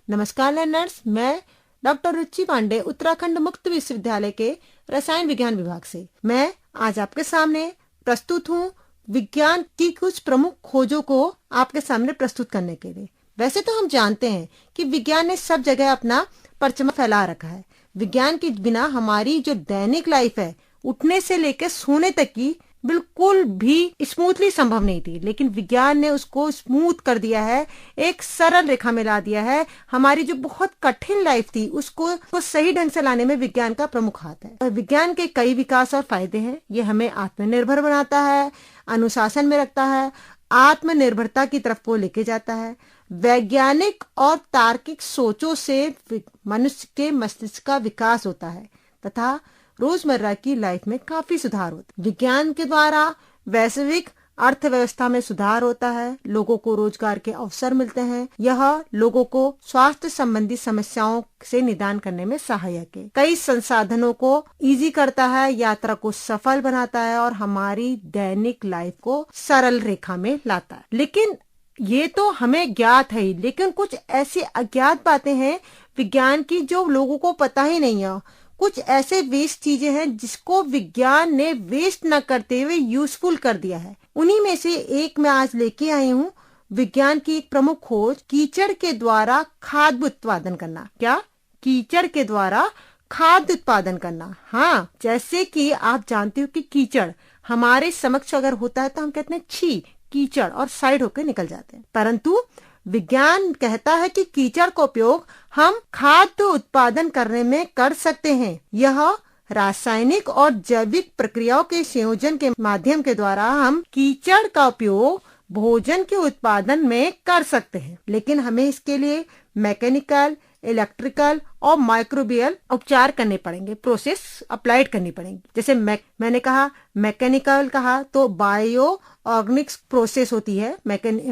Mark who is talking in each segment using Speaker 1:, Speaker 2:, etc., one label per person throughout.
Speaker 1: नमस्कार लर्नर्स, मैं डॉक्टर रुचि पांडे उत्तराखंड मुक्त विश्वविद्यालय के रसायन विज्ञान विभाग से मैं आज आपके सामने प्रस्तुत हूँ विज्ञान की कुछ प्रमुख खोजों को आपके सामने प्रस्तुत करने के लिए। वैसे तो हम जानते हैं कि विज्ञान ने सब जगह अपना परचम फैला रखा है। विज्ञान के बिना हमारी जो दैनिक लाइफ है, उठने से लेकर सोने तक की बिल्कुल भी स्मूथली संभव नहीं थी, लेकिन विज्ञान ने उसको स्मूथ कर दिया है, एक सरल रेखा में ला दिया है। हमारी जो बहुत कठिन लाइफ थी उसको सही ढंग से लाने में विज्ञान का प्रमुख हाथ है। और विज्ञान के कई विकास और फायदे हैं। ये हमें आत्मनिर्भर बनाता है, अनुशासन में रखता है, आत्मनिर्भरता की तरफ को लेके जाता है। वैज्ञानिक और तार्किक सोचों से मनुष्य के मस्तिष्क का विकास होता है तथा रोजमर्रा की लाइफ में काफी सुधार होता है। विज्ञान के द्वारा वैश्विक अर्थव्यवस्था में सुधार होता है, लोगों को रोजगार के अवसर मिलते हैं। यह लोगों को स्वास्थ्य संबंधी समस्याओं से निदान करने में सहायक है। कई संसाधनों को इजी करता है, यात्रा को सफल बनाता है और हमारी दैनिक लाइफ को सरल रेखा में लाता है। लेकिन ये तो हमें ज्ञात है ही, लेकिन कुछ ऐसी अज्ञात बातें हैं विज्ञान की जो लोगों को पता ही नहीं है। कुछ ऐसे वेस्ट चीजें हैं जिसको विज्ञान ने वेस्ट न करते हुए यूजफुल कर दिया है। उन्हीं में से एक मैं आज लेके आई हूँ, विज्ञान की एक प्रमुख खोज, कीचड़ के द्वारा खाद्य उत्पादन करना। क्या? कीचड़ के द्वारा खाद्य उत्पादन करना। हाँ, जैसे कि आप जानते हो कि कीचड़ हमारे समक्ष अगर होता है तो हम कहते हैं छी, कीचड़, और साइड होकर निकल जाते हैं। परंतु विज्ञान कहता है कि कीचड़ का उपयोग हम खाद्य उत्पादन करने में कर सकते हैं। यह रासायनिक और जैविक प्रक्रियाओं के संयोजन के माध्यम के द्वारा हम कीचड़ का उपयोग भोजन के उत्पादन में कर सकते हैं। लेकिन हमें इसके लिए मैकेनिकल, इलेक्ट्रिकल और माइक्रोबियल उपचार करने पड़ेंगे, प्रोसेस अप्लाइड करनी पड़ेंगी। जैसे मैंने कहा मैकेनिकल, कहा तो बायो ऑर्गेनिक्स प्रोसेस होती है।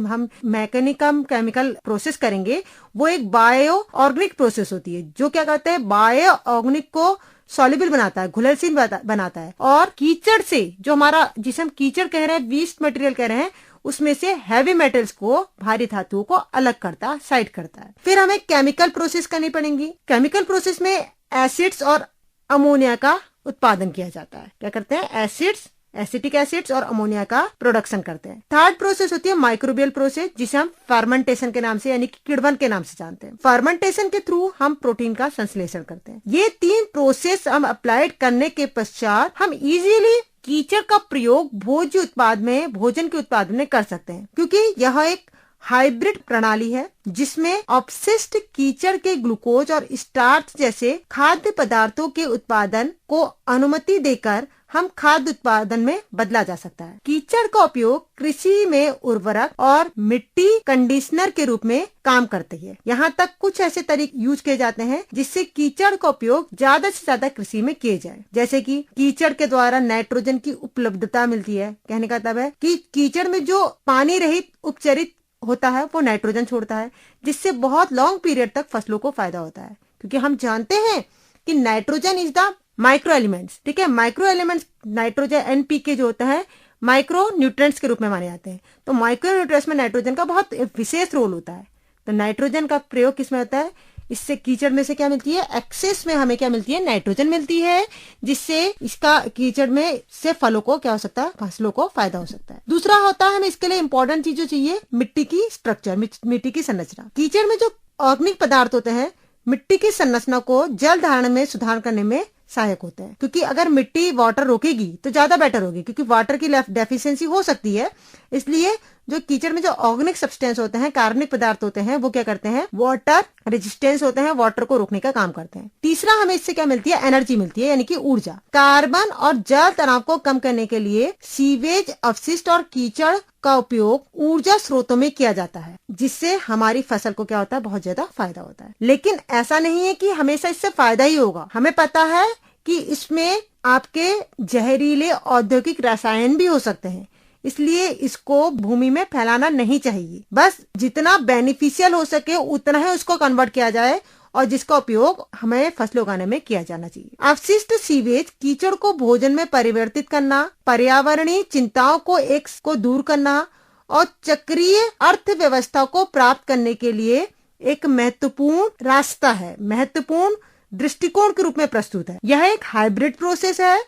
Speaker 1: हम मैकेनिकल केमिकल प्रोसेस करेंगे, वो एक बायो ऑर्गेनिक प्रोसेस होती है जो क्या करते हैं, बायो ऑर्गेनिक को सॉल्युबल बनाता है, घुलनशील बनाता है। और कीचड़ से जो हमारा, जिसे हम कीचड़ कह रहे हैं, वेस्ट मटेरियल कह रहे हैं, उसमें से हैवी मेटल्स को, भारी धातुओं को अलग करता है, साइड करता है। फिर हमें केमिकल प्रोसेस करनी पड़ेंगी। केमिकल प्रोसेस में एसिड्स और अमोनिया का उत्पादन किया जाता है। क्या करते हैं? एसिड्स, एसिटिक एसिड्स और अमोनिया का प्रोडक्शन करते हैं। थर्ड प्रोसेस होती है माइक्रोबियल प्रोसेस, जिसे हम फर्मेंटेशन के नाम से, यानी कि किण्वन के नाम से जानते हैं। फर्मेंटेशन के थ्रू हम प्रोटीन का संश्लेषण करते हैं। ये 3 प्रोसेस हम अप्लाइड करने के पश्चात हम इजीली कीचड़ का प्रयोग भोजन के उत्पादन में कर सकते हैं, क्योंकि यह एक हाइब्रिड प्रणाली है जिसमें अपशिष्ट कीचड़ के ग्लूकोज और स्टार्च जैसे खाद्य पदार्थों के उत्पादन को अनुमति देकर हम खाद्य उत्पादन में बदला जा सकता है। कीचड़ का उपयोग कृषि में उर्वरक और मिट्टी कंडीशनर के रूप में काम करती है। यहाँ तक कुछ ऐसे तरीके यूज किए जाते हैं जिससे कीचड़ का उपयोग ज्यादा से ज्यादा कृषि में किए जाए। जैसे कि कीचड़ के द्वारा नाइट्रोजन की उपलब्धता मिलती है। कहने का मतलब है कि कीचड़ में जो पानी रहित उपचरित होता है वो नाइट्रोजन छोड़ता है, जिससे बहुत लॉन्ग पीरियड तक फसलों को फायदा होता है। क्योंकि हम जानते हैं कि nitrogen is the micro elements. ठीक है, माइक्रो एलिमेंट्स नाइट्रोजन, एनपीके जो होता है, माइक्रो न्यूट्रिएंट्स के रूप में माने जाते हैं। तो माइक्रो न्यूट्रिएंट्स में नाइट्रोजन का बहुत विशेष रोल होता है। तो नाइट्रोजन का प्रयोग किसमें होता है? इससे कीचड़ में से क्या मिलती है? एक्सेस में हमें क्या मिलती है? नाइट्रोजन मिलती है, जिससे इसका कीचड़ में से फलों को क्या हो सकता है? फसलों को फायदा हो सकता है। दूसरा होता है, हमें इसके लिए इंपॉर्टेंट चीज जो चाहिए, मिट्टी की स्ट्रक्चर, मिट्टी की संरचना। कीचड़ में जो ऑर्गेनिक पदार्थ होते हैं, मिट्टी की संरचना को जल धारण में सुधार करने में सहायक होते हैं। क्योंकि अगर मिट्टी वाटर रोकेगी तो ज्यादा बेटर होगी, क्योंकि वाटर की डेफिशिएंसी हो सकती है। इसलिए जो कीचड़ में जो ऑर्गेनिक सब्सटेंस होते हैं, कार्बनिक पदार्थ होते हैं, वो क्या करते हैं? वाटर रेजिस्टेंस होते हैं, वाटर को रोकने का काम करते हैं। तीसरा, हमें इससे क्या मिलती है? एनर्जी मिलती है, यानी कि ऊर्जा। कार्बन और जल तनाव को कम करने के लिए सीवेज, अपशिष्ट और कीचड़ का उपयोग ऊर्जा स्रोतों में किया जाता है, जिससे हमारी फसल को क्या होता है? बहुत ज्यादा फायदा होता है। लेकिन ऐसा नहीं है कि हमेशा इससे फायदा ही होगा। हमें पता है कि इसमें आपके जहरीले औद्योगिक रसायन भी हो सकते हैं, इसलिए इसको भूमि में फैलाना नहीं चाहिए। बस जितना बेनिफिशियल हो सके उतना ही उसको कन्वर्ट किया जाए, और जिसका उपयोग हमें फसल उगाने में किया जाना चाहिए। अपशिष्ट सीवेज कीचड़ को भोजन में परिवर्तित करना, पर्यावरणीय चिंताओं को दूर करना और चक्रीय अर्थव्यवस्था को प्राप्त करने के लिए एक महत्वपूर्ण रास्ता है, महत्वपूर्ण दृष्टिकोण के रूप में प्रस्तुत है। यह एक हाइब्रिड प्रोसेस है,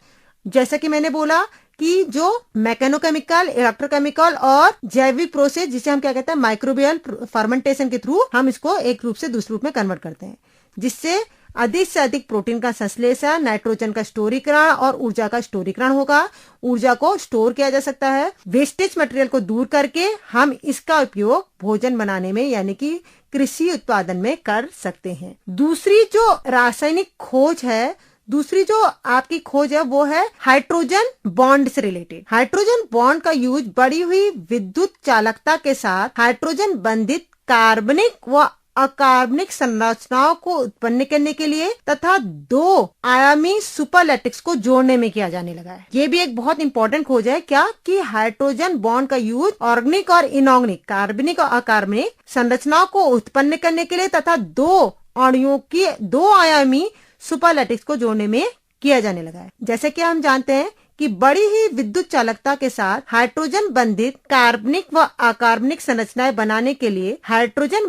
Speaker 1: जैसा कि मैंने बोला कि जो मैकेनोकेमिकल, इलेक्ट्रोकेमिकल और जैविक प्रोसेस, जिसे हम क्या कहते हैं माइक्रोबियल फर्मेंटेशन के थ्रू हम इसको एक रूप से दूसरे रूप में कन्वर्ट करते हैं, जिससे अधिक से अधिक प्रोटीन का संश्लेषण, नाइट्रोजन का स्टोरीकरण और ऊर्जा का स्टोरीकरण होगा। ऊर्जा को स्टोर किया जा सकता है। वेस्टेज मटेरियल को दूर करके हम इसका उपयोग भोजन बनाने में यानी कि कृषि उत्पादन में कर सकते हैं। दूसरी जो रासायनिक खोज है, दूसरी जो आपकी खोज है वो है हाइड्रोजन बॉन्ड से रिलेटेड। हाइड्रोजन बॉन्ड का यूज बढ़ी हुई विद्युत चालकता के साथ हाइड्रोजन बंधित कार्बनिक व अकार्बनिक संरचनाओं को उत्पन्न करने के लिए तथा 2 आयामी सुपरलैटिक्स को जोड़ने में किया जाने लगा है। ये भी एक बहुत इंपॉर्टेंट खोज है क्या कि हाइड्रोजन बॉन्ड का यूज ऑर्गेनिक और इनऑर्गेनिक, कार्बनिक और अकार्बनिक संरचनाओं को उत्पन्न करने के लिए तथा 2 अणुओं की 2 आयामी सुपरलैटिक्स को जोड़ने में किया जाने लगा है। जैसे कि हम जानते हैं कि बड़ी ही विद्युत चालकता के साथ हाइड्रोजन बंधित कार्बनिक व अकार्बनिक संरचनाएं बनाने के लिए हाइड्रोजन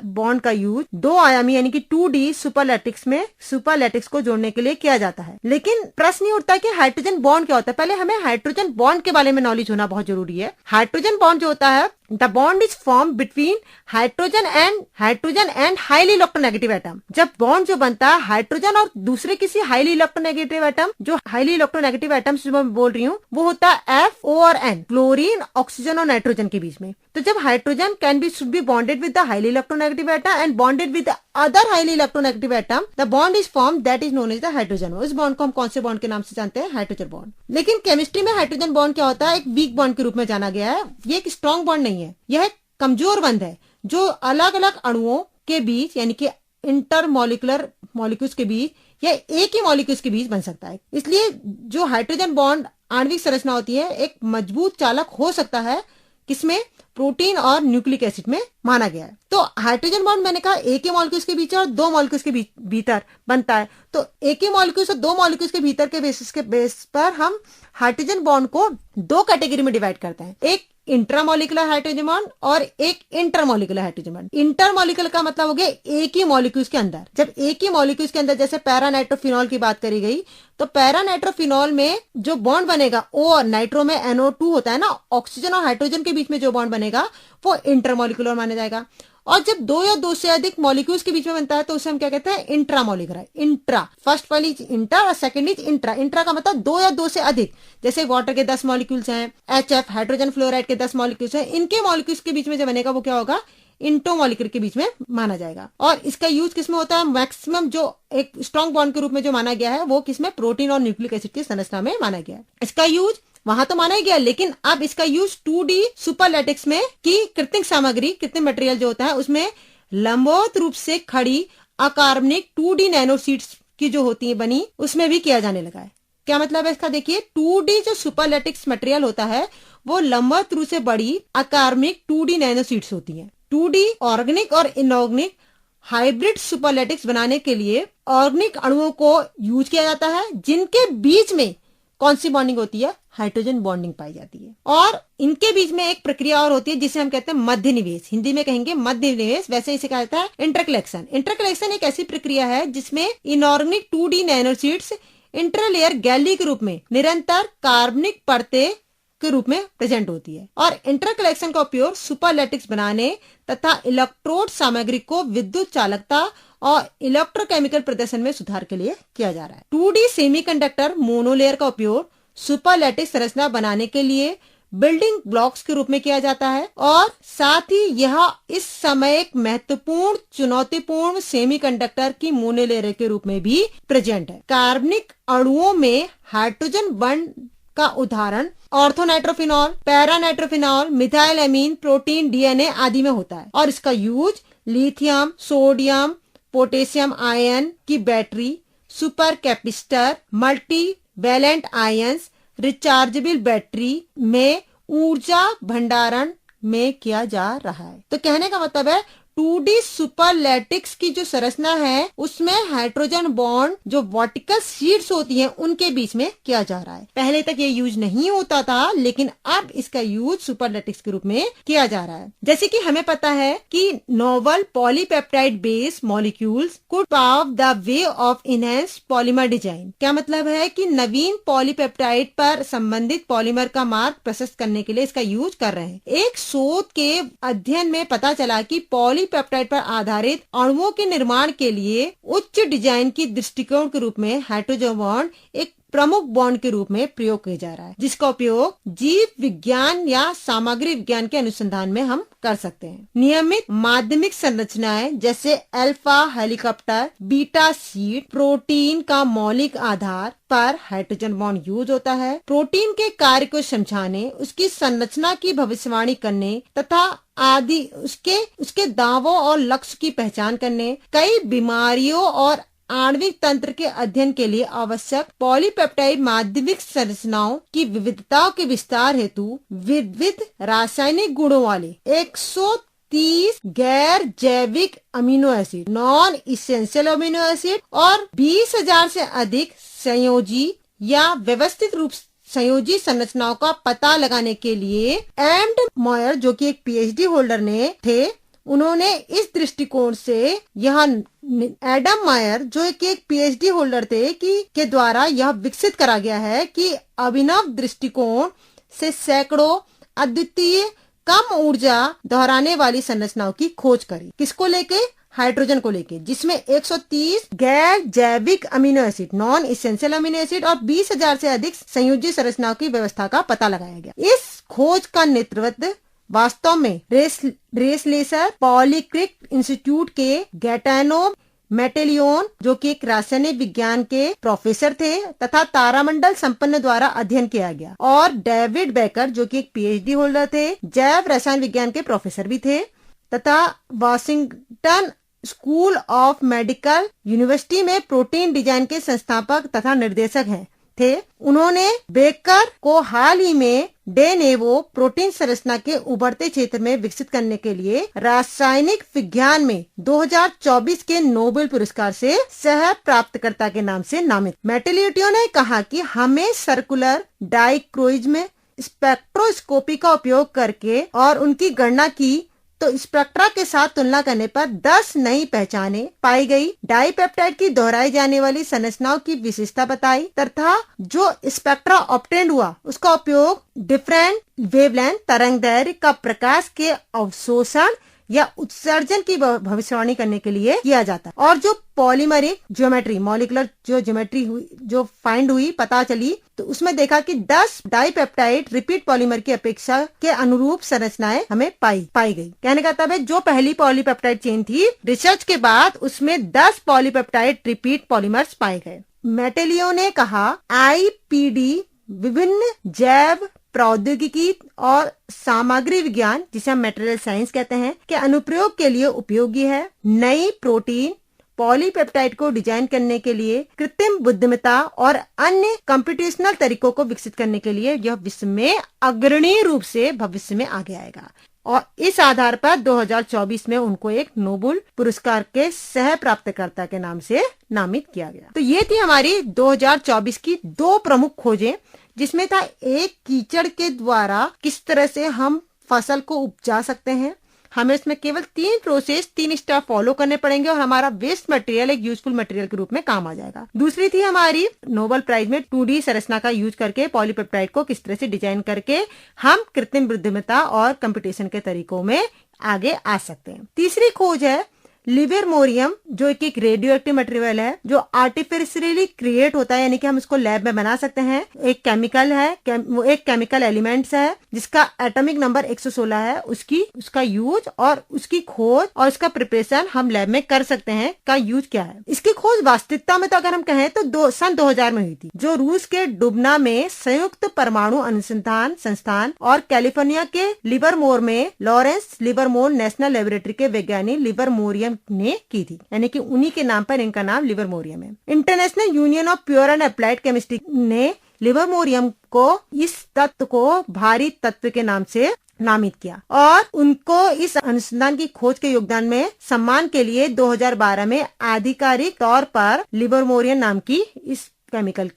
Speaker 1: बॉन्ड का यूज 2 आयामी यानी कि 2D सुपरलैटिक्स को जोड़ने के लिए किया जाता है। लेकिन प्रश्न ये उठता है कि हाइड्रोजन बॉन्ड क्या होता है। पहले हमें हाइड्रोजन बॉन्ड के बारे में नॉलेज होना बहुत जरूरी है। हाइड्रोजन बॉन्ड जो होता है, the bond is form between hydrogen and highly electronegative atom. जब बॉन्ड जो बनता है हाइड्रोजन और दूसरे किसी हाईली इलेक्ट्रोनेगेटिव एटम, जो हाईली इलेक्ट्रोनेगेटिव एटम्स जो मैं बोल रही हूँ वो होता है F, O और N, क्लोरीन, ऑक्सीजन और नाइट्रोजन के बीच में। तो जब hydrogen should be bonded with the highly electronegative atom and bonded with the other highly electronegative atom, the bond is form that is known as the hydrogen bond. इस bond को हम कौन से बॉन्ड के नाम से जानते हैं? Hydrogen bond. लेकिन केमिस्ट्री में हाइड्रोजन बॉन्ड क्या होता है? एक वीक बॉन्ड के रूप में जाना गया है। ये एक स्ट्रॉन्ग बॉन्ड नहीं है, यह एक कमजोर बंध है जो अलग अलग अणुओं के बीच यानी कि इंटरमॉलिक्यूलर मॉलिक्यूल्स के बीच या एक ही मॉलिक्यूल्स के बीच बन सकता है। इसलिए जो हाइड्रोजन बॉन्ड आणविक संरचना होती है एक मजबूत चालक हो सकता है, किसमें? प्रोटीन और न्यूक्लिक एसिड में माना गया है। तो हाइड्रोजन बॉन्ड मैंने कहा एक ही मॉलिक्यूल्स के बीच और 2 मॉलिक्यूल्स के भीतर बनता है। तो एक ही मॉलिक्यूल्स और 2 मॉलिक्यूल्स के भीतर के बेस पर हम हाइड्रोजन बॉन्ड को 2 कैटेगरी में डिवाइड करते हैं, एक इंट्रामोलिकुलर हाइड्रोजन बॉन्ड और एक इंटरमोलिकुलर हाइड्रोजन बॉन्ड। इंटरमोलिकुलर का मतलब हो गया एक ही मॉलिक्यूल्स के अंदर। जब एक ही मॉलिक्यूल्स के अंदर जैसे पैरानाइट्रोफिनॉल की बात करी गई, तो पैरानाइट्रोफिनॉल में जो बॉन्ड बनेगा ओ और नाइट्रो में NO2 होता है ना, ऑक्सीजन और हाइड्रोजन के बीच में जो बॉन्ड बनेगा वो इंटरमोलिकुलर माना जाएगा। और जब 2 या 2 से अधिक मॉलिक्यूल्स के बीच में बनता है तो उसे हम क्या कहते हैं? इंट्रामोलिकुलर। इंट्रा, फर्स्ट वाली इंटर और सेकंड इज इंट्रा। इंट्रा का मतलब 2 या 2 से अधिक। जैसे वाटर के 10 मॉलिक्यूल्स हैं, HF हाइड्रोजन फ्लोराइड के 10 मॉलिक्यूल्स हैं, इनके मॉलिक्यूल्स के बीच में जो बनेगा वो क्या होगा? इंटोमोलिकुलर के बीच में माना जाएगा। और इसका यूज किसमें होता है? मैक्सिमम जो एक स्ट्रॉन्ग बॉन्ड के रूप में जो माना गया है वो किसमें? प्रोटीन और न्यूक्लिक एसिड की संरचना में माना गया है। इसका यूज वहां तो माना ही गया, लेकिन अब इसका यूज 2D सुपरलैटिक्स में की कृत्रिम सामग्री, कृत्रिम मटेरियल जो होता है उसमें लंबवत रूप से खड़ी अकार्बनिक 2D नैनोसीड्स की जो होती है बनी, उसमें भी किया जाने लगा है। क्या मतलब है इसका? देखिए 2D जो सुपरलैटिक्स मटेरियल होता है वो लंबवत रूप से बड़ी अकार्बनिक 2D नैनोसीड्स होती है। 2D ऑर्गेनिक और इनऑर्गेनिक हाइब्रिड सुपरलैटिक्स बनाने के लिए ऑर्गेनिक अणुओं को यूज किया जाता है, जिनके बीच में कौन सी बॉन्डिंग होती है? हाइड्रोजन बॉन्डिंग पाई जाती है। और इनके बीच में एक प्रक्रिया और होती है जिसे हम कहते हैं मध्य निवेश, हिंदी में कहेंगे मध्य निवेश, वैसे इसे कहा जाता है इंटरकलेक्शन। इंटरकलेक्शन एक ऐसी प्रक्रिया है जिसमें इनऑर्गेनिक 2D नैनोसीड्स इंटरलेयर गैली के रूप में निरंतर कार्बनिक परतें के रूप में प्रेजेंट होती है। और इंटरकलेक्शन का उपयोग सुपरलैटिक्स बनाने तथा इलेक्ट्रोड सामग्री को विद्युत चालकता और इलेक्ट्रोकेमिकल प्रदर्शन में सुधार के लिए किया जा रहा है। 2D सेमीकंडक्टर मोनोलेयर का उपयोग सुपरलैटिक्स संरचना बनाने के लिए बिल्डिंग ब्लॉक्स के रूप में किया जाता है और साथ ही यह इस समय एक महत्वपूर्ण चुनौतीपूर्ण सेमीकंडक्टर की मोनोलेयर के रूप में भी प्रेजेंट है। कार्बनिक अणुओं में हाइड्रोजन बॉन्ड का उदाहरण orthonitrophenol, paranitrophenol, methyl amine, protein, DNA आदि में होता है। और इसका use lithium, sodium, potassium ion की battery, super capacitor, multi valent ions, rechargeable battery में ऊर्जा भंडारण में किया जा रहा है। तो कहने का मतलब है 2D सुपरलैटिक्स की जो संरचना है उसमें हाइड्रोजन बॉन्ड जो वर्टिकल शीट्स होती हैं उनके बीच में किया जा रहा है। पहले तक ये यूज नहीं होता था, लेकिन अब इसका यूज सुपरलैटिक्स के रूप में किया जा रहा है। जैसे कि हमें पता है कि novel polypeptide based molecules could pav the way of enhanced polymer design. क्या मतलब है कि नवीन पॉलीपेप्टाइड पर संबंधित पॉलीमर का मार्ग प्रशस्त करने के लिए इसका यूज कर रहे हैं। एक शोध के अध्ययन में पता चला कि पॉलीपेप्टाइड पर आधारित अणुओं के निर्माण के लिए उच्च डिजाइन की दृष्टिकोण के रूप में हाइड्रोजन बॉन्ड एक प्रमुख बॉन्ड के रूप में प्रयोग किया जा रहा है, जिसका उपयोग जीव विज्ञान या सामग्री विज्ञान के अनुसंधान में हम कर सकते हैं। नियमित माध्यमिक संरचनाएं जैसे alpha helicopter, beta sheet, protein का मौलिक आधार पर हाइड्रोजन बॉन्ड यूज होता है। प्रोटीन के कार्य को समझाने, उसकी संरचना की भविष्यवाणी करने तथा आदि उसके दावों और लक्ष्य की पहचान करने, कई बीमारियों और आणविक तंत्र के अध्ययन के लिए आवश्यक पॉलीपेप्टाइड माध्यमिक संरचनाओं की विविधताओं के विस्तार हेतु विविध रासायनिक गुणों वाले 130 गैर जैविक amino acid, non essential amino acid और 20,000 से अधिक संयोजी या व्यवस्थित रूप संयोजी संरचनाओं का पता लगाने के लिए एम्ड मॉयर, जो कि एक पीएचडी होल्डर ने थे, उन्होंने इस दृष्टिकोण से यह एडम मायर, जो एक पीएचडी होल्डर थे, के द्वारा यह विकसित करा गया है कि अभिनव दृष्टिकोण से सैकड़ों अद्वितीय कम ऊर्जा दोहराने वाली संरचनाओं की खोज करी। किसको लेके? हाइड्रोजन को लेके, जिसमें 130 गैर जैविक amino acid, non essential amino acid और 20,000 से अधिक संयोजी संरचनाओं की व्यवस्था का पता लगाया गया। इस खोज का नेतृत्व वास्तव में रेसलेसर पॉलीक्रिक इंस्टीट्यूट के गैटानो मेटेलियन, जो कि एक रासायनिक विज्ञान के प्रोफेसर थे तथा तारामंडल संपन्न द्वारा अध्ययन किया गया, और डेविड बेकर, जो कि एक पीएचडी होल्डर थे, जैव रसायन विज्ञान के प्रोफेसर भी थे तथा Washington school of medical university में प्रोटीन डिजाइन के संस्थापक तथा निर्देशक थे। उन्होंने बेकर को हाल ही में डे नेवो प्रोटीन संरचना के उभरते क्षेत्र में विकसित करने के लिए रासायनिक विज्ञान में 2024 के नोबेल पुरस्कार से सह प्राप्तकर्ता के नाम से नामित। मेटेलियोटियो ने कहा कि हमें सर्कुलर डाइक्रोइज्म स्पेक्ट्रोस्कोपी का उपयोग करके और उनकी गणना की तो स्पेक्ट्रा के साथ तुलना करने पर 10 नई पहचाने पाई गई, डाइपेप्टाइड की दोहराई जाने वाली संरचनाओं की विशेषता बताई तथा जो स्पेक्ट्रा ऑब्टेन्ड हुआ उसका उपयोग डिफरेंट वेवलेंथ तरंग दैर्घ्य का प्रकाश के अवशोषण या उत्सर्जन की भविष्यवाणी करने के लिए किया जाता है। और जो पॉलीमरिक ज्योमेट्री, मॉलिकुलर जो ज्योमेट्री हुई, जो फाइंड हुई, पता चली, तो उसमें देखा कि 10 डाइपेप्टाइड रिपीट पॉलीमर की अपेक्षा के अनुरूप संरचनाएं हमें पाई गई। कहने का मतलब है जो पहली पॉलीपेप्टाइड चेन थी, रिसर्च के बाद उसमें 10 पॉलीपेप्टाइड रिपीट पॉलीमर्स पाए गए। मेटेलियो ने कहा आईपीडी विभिन्न जैव प्रौद्योगिकी और सामग्री विज्ञान, जिसे हम मटेरियल साइंस कहते हैं, के अनुप्रयोग के लिए उपयोगी है। नई प्रोटीन पॉलीपेप्टाइड को डिजाइन करने के लिए कृत्रिम बुद्धिमत्ता और अन्य कंप्यूटेशनल तरीकों को विकसित करने के लिए यह विश्व में अग्रणी रूप से भविष्य में आगे आएगा। और इस आधार पर 2024 में उनको एक नोबेल पुरस्कार के सह प्राप्तकर्ता के नाम से नामित किया गया। तो ये थी हमारी 2024 की 2 प्रमुख खोजें, जिसमें था एक कीचड़ के द्वारा किस तरह से हम फसल को उपजा सकते हैं। हमें इसमें केवल 3 स्टेप फॉलो करने पड़ेंगे और हमारा वेस्ट मटेरियल एक यूजफुल मटेरियल के रूप में काम आ जाएगा। दूसरी थी हमारी नोबेल प्राइज में 2D संरचना का यूज करके पॉलीपेप्टाइड को किस तरह से डिजाइन करके हम कृत्रिम बुद्धिमत्ता और कंप्यूटेशन के तरीकों में आगे आ सकते हैं। तीसरी खोज है लिबरमोरियम, जो एक रेडियो एक्टिव मटेरियल है जो आर्टिफिशियली क्रिएट होता है, यानी कि हम इसको लैब में बना सकते हैं। एक केमिकल है, वो एक केमिकल एलिमेंट्स है जिसका एटॉमिक नंबर 116 है। उसका यूज और उसकी खोज और उसका प्रिपरेशन हम लैब में कर सकते हैं। का यूज क्या है? इसकी खोज वास्तविकता में तो अगर हम कहें तो सन 2000 में हुई थी, जो रूस के डुबना में संयुक्त परमाणु अनुसंधान संस्थान और कैलिफोर्निया के लिवरमोर में लॉरेंस लिवरमोर नेशनल लेबोरेटरी के वैज्ञानिक लिवरमोरियम ने की थी, यानी कि उन्हीं के नाम पर इनका नाम लिवरमोरियम है। International union of pure and applied chemistry ने लिवरमोरियम को, इस तत्व को भारी तत्व के नाम से नामित किया और उनको इस अनुसंधान की खोज के योगदान में सम्मान के लिए 2012 में आधिकारिक तौर पर लिबरमोरियम नाम की इस केमिकल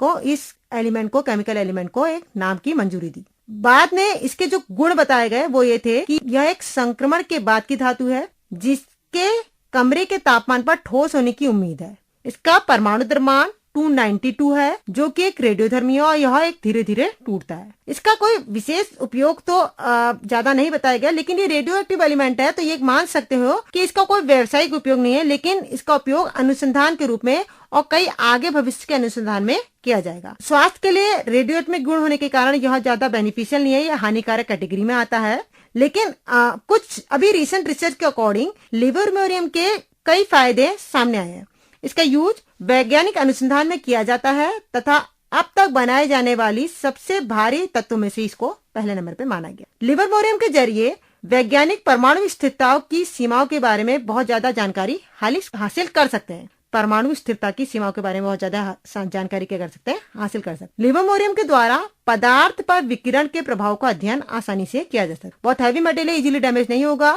Speaker 1: एलिमेंट को एक नाम की मंजूरी दी। बाद में इसके जो गुण बताए गए वो ये थे कि यह एक संक्रमण के बाद की धातु है जिसके कमरे के तापमान पर ठोस होने की उम्मीद है। इसका परमाणु द्रव्यमान 292 है जो कि एक रेडियोधर्मी है और यह एक धीरे धीरे टूटता है। इसका कोई विशेष उपयोग तो ज्यादा नहीं बताया गया, लेकिन ये रेडियो एक्टिव एलिमेंट है तो ये मान सकते हो कि इसका कोई व्यावसायिक उपयोग नहीं है, लेकिन इसका उपयोग अनुसंधान के रूप में और कई आगे भविष्य के अनुसंधान में किया जाएगा। स्वास्थ्य के लिए रेडियोएक्टिव गुण होने के कारण यह ज्यादा बेनिफिशियल नहीं है, यह हानिकारक कैटेगरी में आता है। लेकिन कुछ अभी रिसेंट रिसर्च के अकॉर्डिंग लिबरमोरियम के कई फायदे सामने आए हैं। इसका यूज वैज्ञानिक अनुसंधान में किया जाता है तथा अब तक बनाए जाने वाली सबसे भारी तत्वों में से इसको पहले नंबर पे माना गया। लिबरमोरियम के जरिए वैज्ञानिक परमाणु स्थिरताओं की सीमाओं के बारे में बहुत ज्यादा जानकारी हासिल कर सकते हैं। परमाणु स्थिरता की सीमाओं के बारे में बहुत ज्यादा जानकारी क्या कर सकते हैं, हासिल कर सकते हैं। लिबरमोरियम के द्वारा पदार्थ पर विकिरण के प्रभाव का अध्ययन आसानी से किया जा सकता है। बहुत हैवी मेटल है, इजीली डैमेज नहीं होगा,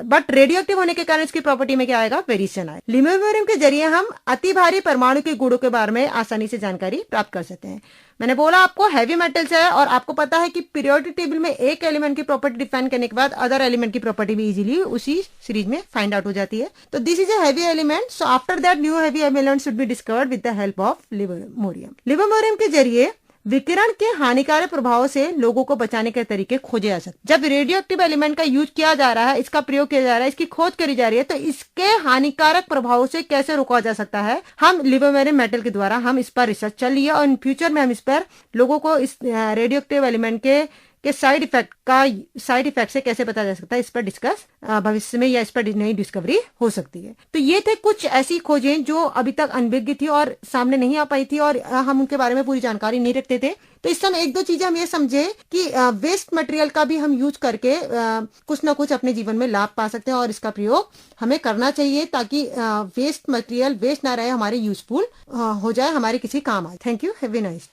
Speaker 1: बट रेडियो एक्टिव होने के कारण इसकी प्रॉपर्टी में क्या आएगा, वेरिएशन आएगा। लिबरमोरियम के जरिए हम अति भारी परमाणु के गुणों के बारे में आसानी से जानकारी प्राप्त कर सकते हैं। मैंने बोला आपको हैवी मेटल्स है और आपको पता है कि पीरियोडिक टेबल में एक एलिमेंट की प्रॉपर्टी डिफाइन करने के बाद अदर एलिमेंट की प्रॉपर्टी भी इजीली उसी सीरीज में फाइंड आउट हो जाती है। तो this is a heavy element, so after that new heavy element should be discovered with the help of livermorium. Livermorium के जरिए विकिरण के हानिकारक प्रभावों से लोगों को बचाने के तरीके खोजे जा सकते। जब रेडियो एक्टिव एलिमेंट का यूज किया जा रहा है, इसका प्रयोग किया जा रहा है, इसकी खोज करी जा रही है, तो इसके हानिकारक प्रभावों से कैसे रोका जा सकता है, हम लिबरमोरियम मेटल के द्वारा हम इस पर रिसर्च चल रही है और इन फ्यूचर में हम इस पर लोगों को इस रेडियो एक्टिव एलिमेंट के साइड इफेक्ट से कैसे पता जा सकता है, इस पर डिस्कस भविष्य में या इस पर नई डिस्कवरी हो सकती है। तो ये थे कुछ ऐसी खोजें जो अभी तक अनभिज्ञ थी और सामने नहीं आ पाई थी और हम उनके बारे में पूरी जानकारी नहीं रखते थे। तो इस समय एक दो चीजें हम ये समझे कि वेस्ट मटेरियल का भी हम यूज करके कुछ ना कुछ अपने जीवन में लाभ पा सकते हैं और इसका प्रयोग हमें करना चाहिए ताकि वेस्ट मटेरियल वेस्ट ना रहे, हमारे यूजफुल हो जाए, हमारे किसी काम आए। Thank you, have a nice day.